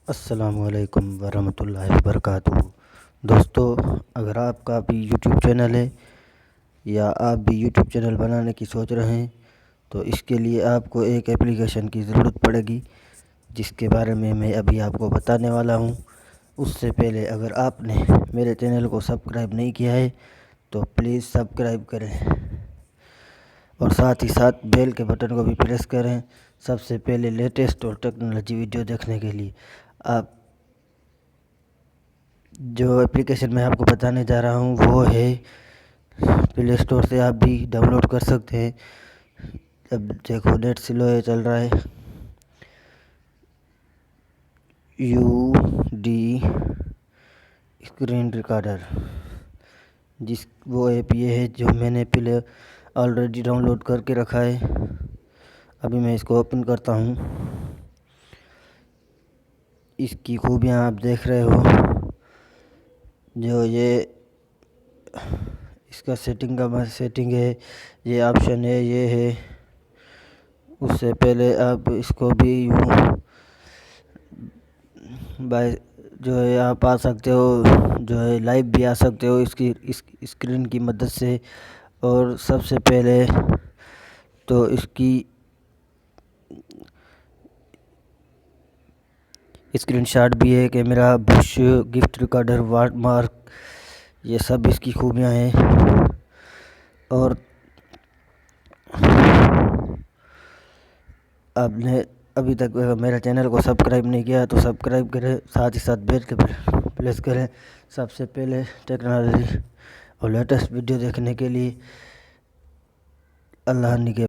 अस्सलामुअलैकुम वरहमतुल्लाहि वबरकातुहू। दोस्तों, अगर आपका भी यूट्यूब चैनल है या आप भी यूट्यूब चैनल बनाने की सोच रहे हैं तो इसके लिए आपको एक एप्लीकेशन की ज़रूरत पड़ेगी, जिसके बारे में मैं अभी आपको बताने वाला हूं। उससे पहले अगर आपने मेरे चैनल को सब्सक्राइब नहीं किया है तो प्लीज़ सब्सक्राइब करें और साथ ही साथ बेल के बटन को भी प्रेस करें। सबसे पहले लेटेस्ट और टेक्नोलॉजी वीडियो देखने के लिए आप जो एप्लीकेशन मैं आपको बताने जा रहा हूँ वो है, प्ले स्टोर से आप भी डाउनलोड कर सकते हैं। अब देखो नेट स्लो है, चल रहा है। यूडी स्क्रीन रिकॉर्डर, वो ऐप ये है जो मैंने पहले ऑलरेडी डाउनलोड करके रखा है। अभी मैं इसको ओपन करता हूँ। इसकी खूबियाँ आप देख रहे हो। जो ये इसका सेटिंग है, ये ऑप्शन है, ये है। उससे पहले आप इसको भी यूँ बाय जो है आप आ सकते हो, जो है लाइव भी आ सकते हो इसकी इस स्क्रीन की मदद से। और सबसे पहले तो इसकी स्क्रीनशॉट भी है, camera, Bush, gift recorder, watermark, ये सब इसकी खूबियाँ हैं। और आपने अभी तक मेरा चैनल को सब्सक्राइब नहीं किया तो सब्सक्राइब करें, साथ ही साथ बेल के प्रेस करें। सबसे पहले टेक्नोलॉजी और लेटेस्ट वीडियो देखने के लिए अल्लाह निगहबान।